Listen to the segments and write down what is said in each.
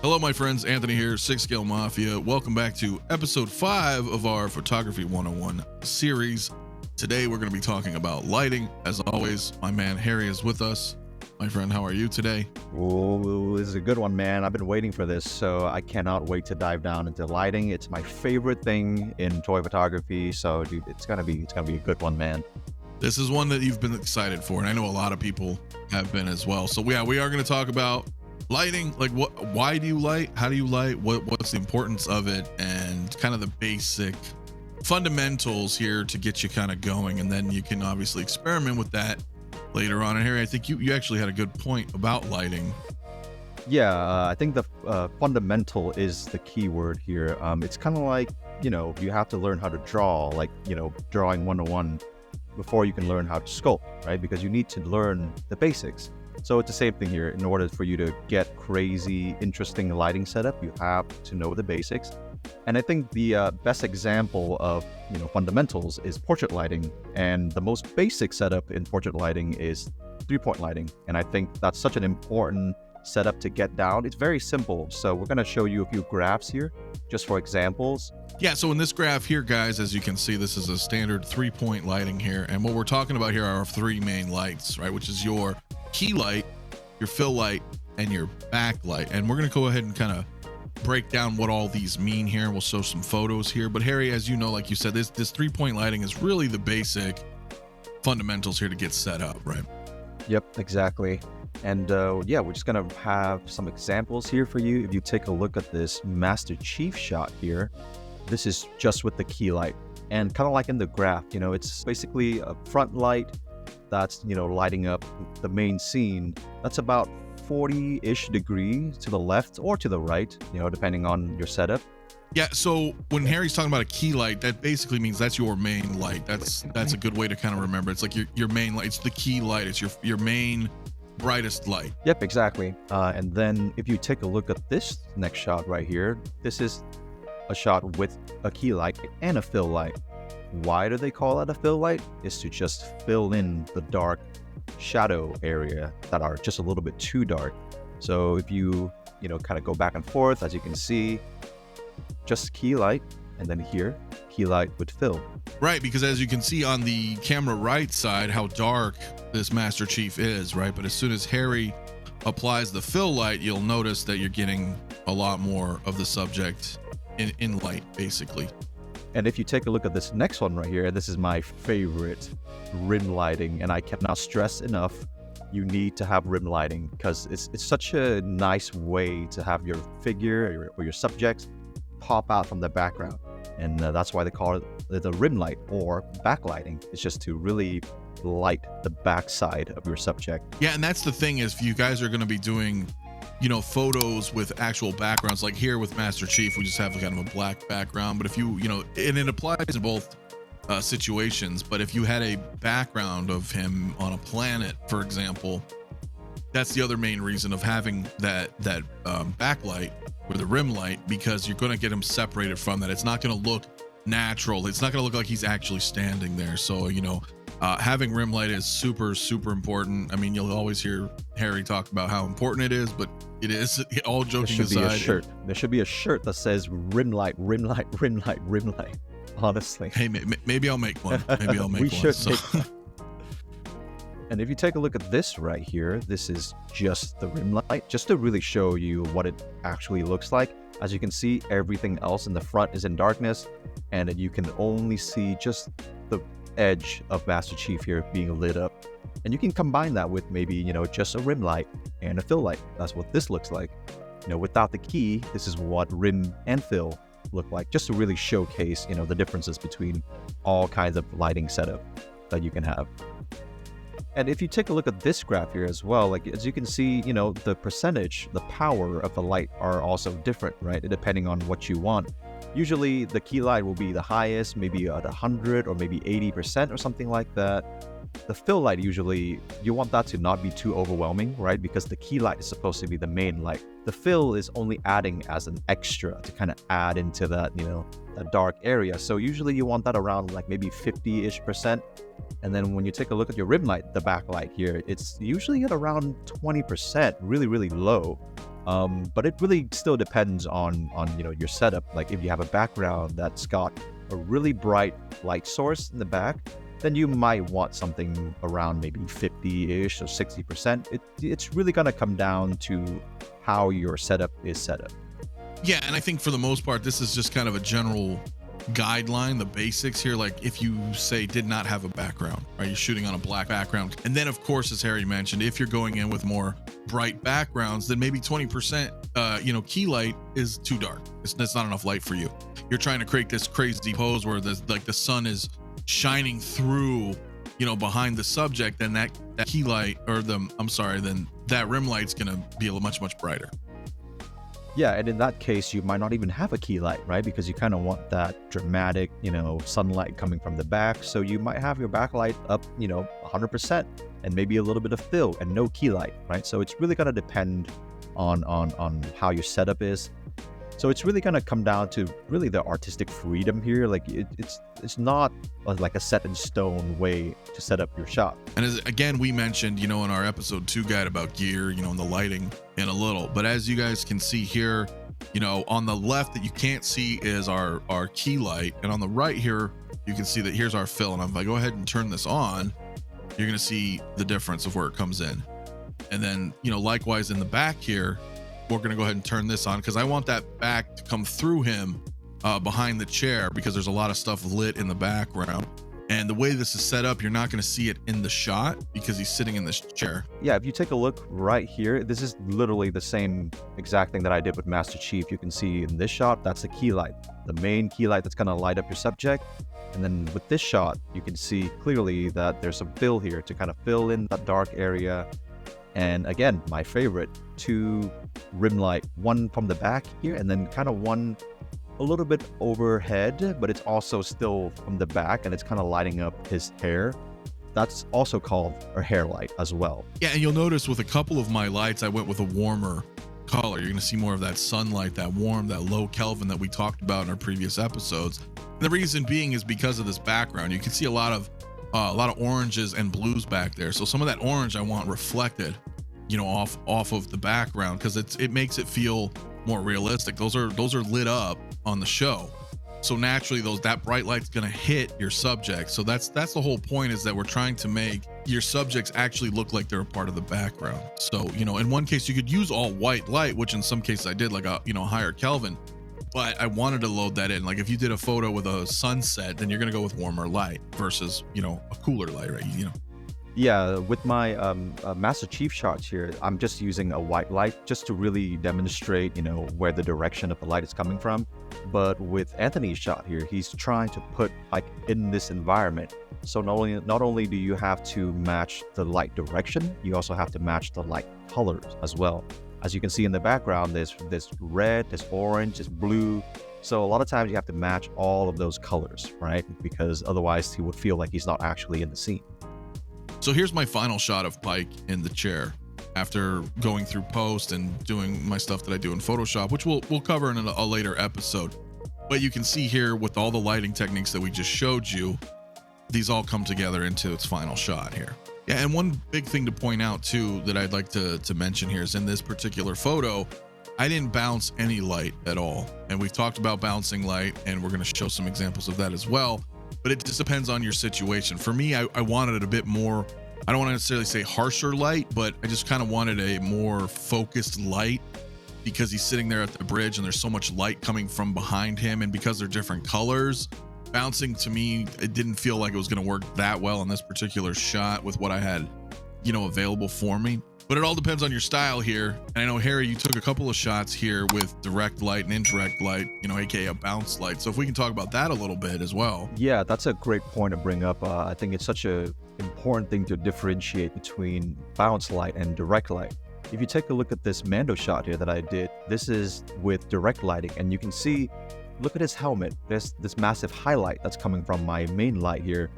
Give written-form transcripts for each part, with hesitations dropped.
Hello, my friends. Anthony here, 6Scale Mafia. Welcome back to episode 5 of our Photography 101 series. Today, we're going to be talking about lighting. As always, my man Harry is with us. My friend, how are you today? Oh, this is a good one, man. I've been waiting for this, so I cannot wait to dive down into lighting. It's my favorite thing in toy photography, so dude, it's gonna be a good one, man. This is one that you've been excited for, and I know a lot of people have been as well. So yeah, we are going to talk about lighting. Like, why do you light? How do you light? What's the importance of it, and kind of the basic fundamentals here to get you kind of going, and then you can obviously experiment with that later on. And Harry, I think you actually had a good point about lighting. Yeah, I think the fundamental is the key word here. It's kind of like, you have to learn how to draw, like, drawing 101 before you can learn how to sculpt, right? Because you need to learn the basics. So it's the same thing here. In order for you to get crazy, interesting lighting setup, you have to know the basics. And I think the best example of fundamentals is portrait lighting, and the most basic setup in portrait lighting is 3-point lighting. And I think that's such an important setup to get down. It's very simple. So we're going to show you a few graphs here, just for examples. Yeah, so in this graph here, guys, as you can see, this is a standard 3-point lighting here, and what we're talking about here are our 3 main lights, right? Which is your key light, your fill light, and your backlight. And we're going to go ahead and kind of break down what all these mean here. We'll show some photos here. But Harry, as you know, like you said, this 3-point lighting is really the basic fundamentals here to get set up, right? Yep, exactly. And yeah, we're just going to have some examples here for you. If you take a look at this Master Chief shot here, this is just with the key light. And kind of like in the graph, it's basically a front light that's, lighting up the main scene. That's about 40-ish degrees to the left or to the right, depending on your setup. Yeah, so when Harry's talking about a key light, that basically means that's your main light. That's a good way to kind of remember. It's like your main light. It's the key light. It's your main brightest light. Yep, exactly. And then if you take a look at this next shot right here, this is a shot with a key light and a fill light. Why do they call it a fill light? Is to just fill in the dark shadow area that are just a little bit too dark. So if you kind of go back and forth, as you can see, just key light, and then here key light with fill. Right, because as you can see on the camera right side how dark this Master Chief is, right? But as soon as Harry applies the fill light, you'll notice that you're getting a lot more of the subject in light, basically. And if you take a look at this next one right here, this is my favorite, rim lighting. And I cannot stress enough, you need to have rim lighting, because it's such a nice way to have your figure or your subjects pop out from the background. And that's why they call it the rim light or backlighting. It's just to really light the backside of your subject. Yeah, and that's the thing, is if you guys are going to be doing photos with actual backgrounds, like here with Master Chief, we just have kind of a black background. But if you and it applies in both situations, but if you had a background of him on a planet, for example, that's the other main reason of having that backlight or the rim light, because you're going to get him separated from that. It's not going to look natural. It's not going to look like he's actually standing there. So having rim light is super, super important. I mean, you'll always hear Harry talk about how important it is, but it is, all joking aside. There should be a shirt that says rim light, rim light, rim light, rim light. Honestly. Hey, maybe I'll make one. Maybe I'll make we one. Should so. make one. And if you take a look at this right here, this is just the rim light, just to really show you what it actually looks like. As you can see, everything else in the front is in darkness, and you can only see just the edge of Master Chief here being lit up. And you can combine that with maybe, just a rim light and a fill light. That's what this looks like. Without the key, this is what rim and fill look like, just to really showcase, the differences between all kinds of lighting setup that you can have. And if you take a look at this graph here as well, like as you can see, the percentage, the power of the light are also different, right? Depending on what you want. Usually the key light will be the highest, maybe at 100 or maybe 80% or something like that. The fill light, usually you want that to not be too overwhelming, right? Because the key light is supposed to be the main light. The fill is only adding as an extra to kind of add into that, that dark area. So usually you want that around like maybe 50-ish%. And then when you take a look at your rim light, the backlight here, it's usually at around 20%, really, really low. But it really still depends on your setup. Like if you have a background that's got a really bright light source in the back, then you might want something around maybe 50-ish or 60%. It's really going to come down to how your setup is set up. Yeah, and I think for the most part, this is just kind of a general guideline, the basics here. Like if you say did not have a background, right? You're shooting on a black background. And then of course, as Harry mentioned, if you're going in with more bright backgrounds, then maybe 20% key light is too dark. That's not enough light for you. You're trying to create this crazy pose where the sun is shining through, behind the subject, then that key light then that rim light's gonna be much brighter. Yeah, and in that case, you might not even have a key light, right? Because you kind of want that dramatic, sunlight coming from the back. So you might have your backlight up, 100%, and maybe a little bit of fill and no key light, right? So it's really going to depend on how your setup is. So it's really going to come down to really the artistic freedom here. Like it's not like a set in stone way to set up your shot. And again, we mentioned, in our episode 2 guide about gear, and the lighting in a little, but as you guys can see here, on the left that you can't see is our key light. And on the right here, you can see that here's our fill. And if I go ahead and turn this on, you're going to see the difference of where it comes in. And then, likewise in the back here, we're going to go ahead and turn this on because I want that back to come through him behind the chair, because there's a lot of stuff lit in the background. And the way this is set up, you're not going to see it in the shot because he's sitting in this chair. Yeah, if you take a look right here, this is literally the same exact thing that I did with Master Chief. You can see in this shot, that's the key light, the main key light that's going to light up your subject. And then with this shot, you can see clearly that there's some fill here to kind of fill in that dark area. And again, my favorite, 2 rim light, one from the back here, and then kind of one a little bit overhead, but it's also still from the back, and it's kind of lighting up his hair. That's also called a hair light as well. Yeah, and you'll notice with a couple of my lights, I went with a warmer color. You're going to see more of that sunlight, that warm, that low Kelvin that we talked about in our previous episodes. And the reason being is because of this background. You can see a lot of oranges and blues back there. So some of that orange I want reflected, off of the background, because it makes it feel more realistic. Those are lit up on the show, so naturally that bright light's going to hit your subject. So that's the whole point, is that we're trying to make your subjects actually look like they're a part of the background. So in one case you could use all white light, which in some cases I did, like a higher Kelvin, but I wanted to load that in. Like if you did a photo with a sunset, then you're going to go with warmer light versus a cooler light, right? Yeah, with my Master Chief shots here, I'm just using a white light just to really demonstrate, where the direction of the light is coming from. But with Anthony's shot here, he's trying to put like in this environment. So not only do you have to match the light direction, you also have to match the light colors as well. As you can see in the background, there's red, there's orange, there's blue. So a lot of times you have to match all of those colors, right? Because otherwise he would feel like he's not actually in the scene. So here's my final shot of Pike in the chair after going through post and doing my stuff that I do in Photoshop, which we'll cover in a later episode. But you can see here with all the lighting techniques that we just showed you, these all come together into its final shot here. Yeah, and one big thing to point out too that I'd like to mention here is in this particular photo, I didn't bounce any light at all. And we've talked about bouncing light, and we're going to show some examples of that as well. But it just depends on your situation. For me, I wanted it a bit more, I don't want to necessarily say harsher light, but I just kind of wanted a more focused light because he's sitting there at the bridge and there's so much light coming from behind him. And because they're different colors, bouncing to me, it didn't feel like it was going to work that well in this particular shot with what I had, available for me. But it all depends on your style here. And I know, Harry, you took a couple of shots here with direct light and indirect light, aka a bounce light. So if we can talk about that a little bit as well. Yeah, that's a great point to bring up. I think it's such a important thing to differentiate between bounce light and direct light. If you take a look at this Mando shot here that I did, this is with direct lighting, and you can see, look at his helmet. There's this massive highlight that's coming from my main light here.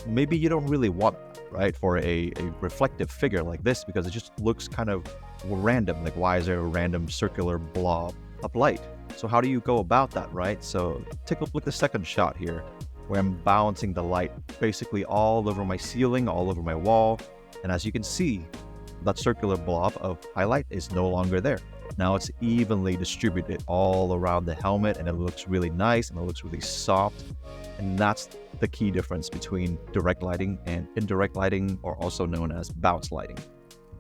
Maybe you don't really want that, right, for a reflective figure like this, because it just looks kind of random. Like, why is there a random circular blob of light? So how do you go about that, right? So take a look at the second shot here, where I'm balancing the light basically all over my ceiling, all over my wall. And as you can see, that circular blob of highlight is no longer there. Now it's evenly distributed all around the helmet, and it looks really nice and it looks really soft. And that's the key difference between direct lighting and indirect lighting, or also known as bounce lighting.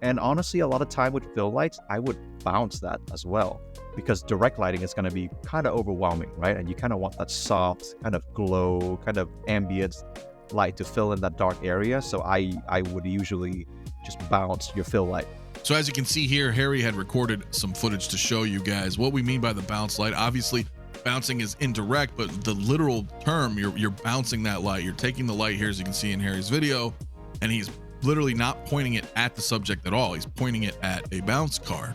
And honestly, a lot of time with fill lights, I would bounce that as well, because direct lighting is going to be kind of overwhelming, right? And you kind of want that soft kind of glow, kind of ambient light to fill in that dark area. So I would usually just bounce your fill light. So as you can see here, Harry had recorded some footage to show you guys what we mean by the bounce light. Obviously, bouncing is indirect, but the literal term, you're bouncing that light. You're taking the light here, as you can see in Harry's video, and he's literally not pointing it at the subject at all. He's pointing it at a bounce card.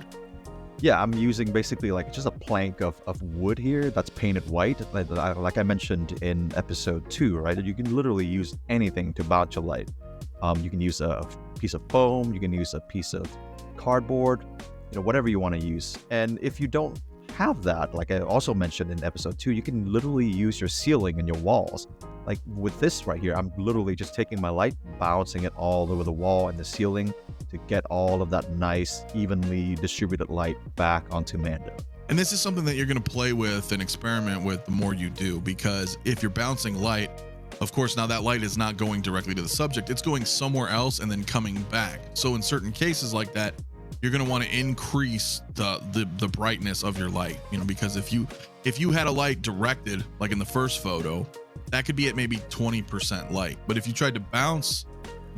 Yeah, I'm using basically like just a plank of wood here that's painted white. Like I mentioned in episode 2, right? You can literally use anything to bounce your light. You can use a piece of foam, you can use a piece of cardboard, whatever you want to use. And if you don't have that, like I also mentioned in episode 2, you can literally use your ceiling and your walls. Like with this right here, I'm literally just taking my light, bouncing it all over the wall and the ceiling to get all of that nice, evenly distributed light back onto Mando. And this is something that you're going to play with and experiment with the more you do, because if you're bouncing light, of course, now that light is not going directly to the subject, it's going somewhere else and then coming back. So in certain cases like that, you're going to want to increase the brightness of your light, because if you had a light directed, like in the first photo, that could be at maybe 20% light. But if you tried to bounce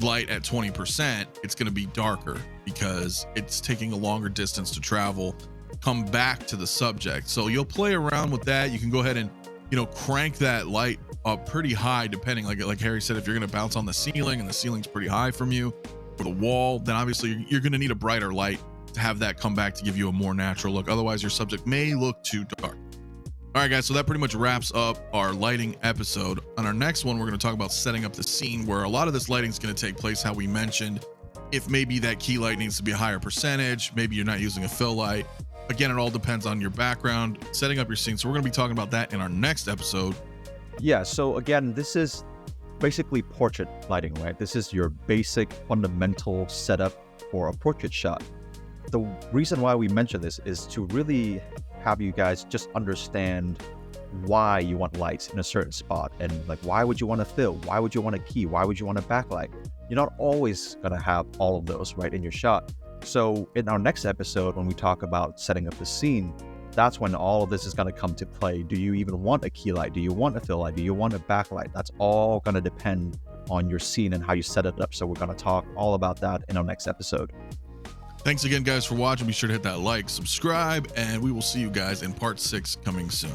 light at 20%, it's going to be darker because it's taking a longer distance to travel, come back to the subject. So you'll play around with that. You can go ahead and, crank that light up pretty high, depending, like Harry said, if you're going to bounce on the ceiling and the ceiling's pretty high from you, or the wall, then obviously you're going to need a brighter light to have that come back to give you a more natural look. Otherwise, your subject may look too dark. All right, guys, so that pretty much wraps up our lighting episode. On our next one, we're going to talk about setting up the scene, where a lot of this lighting is going to take place how we mentioned. If maybe that key light needs to be a higher percentage, maybe you're not using a fill light. Again, it all depends on your background, setting up your scene. So we're going to be talking about that in our next episode. Yeah, so again, this is basically portrait lighting, right? This is your basic fundamental setup for a portrait shot. The reason why we mention this is to really have you guys just understand why you want lights in a certain spot, and like, why would you want to fill? Why would you want a key? Why would you want a backlight? You're not always going to have all of those right in your shot. So in our next episode, when we talk about setting up the scene, that's when all of this is going to come to play. Do you even want a key light? Do you want a fill light? Do you want a backlight? That's all going to depend on your scene and how you set it up. So we're going to talk all about that in our next episode. Thanks again, guys, for watching. Be sure to hit that like, subscribe, and we will see you guys in part 6 coming soon.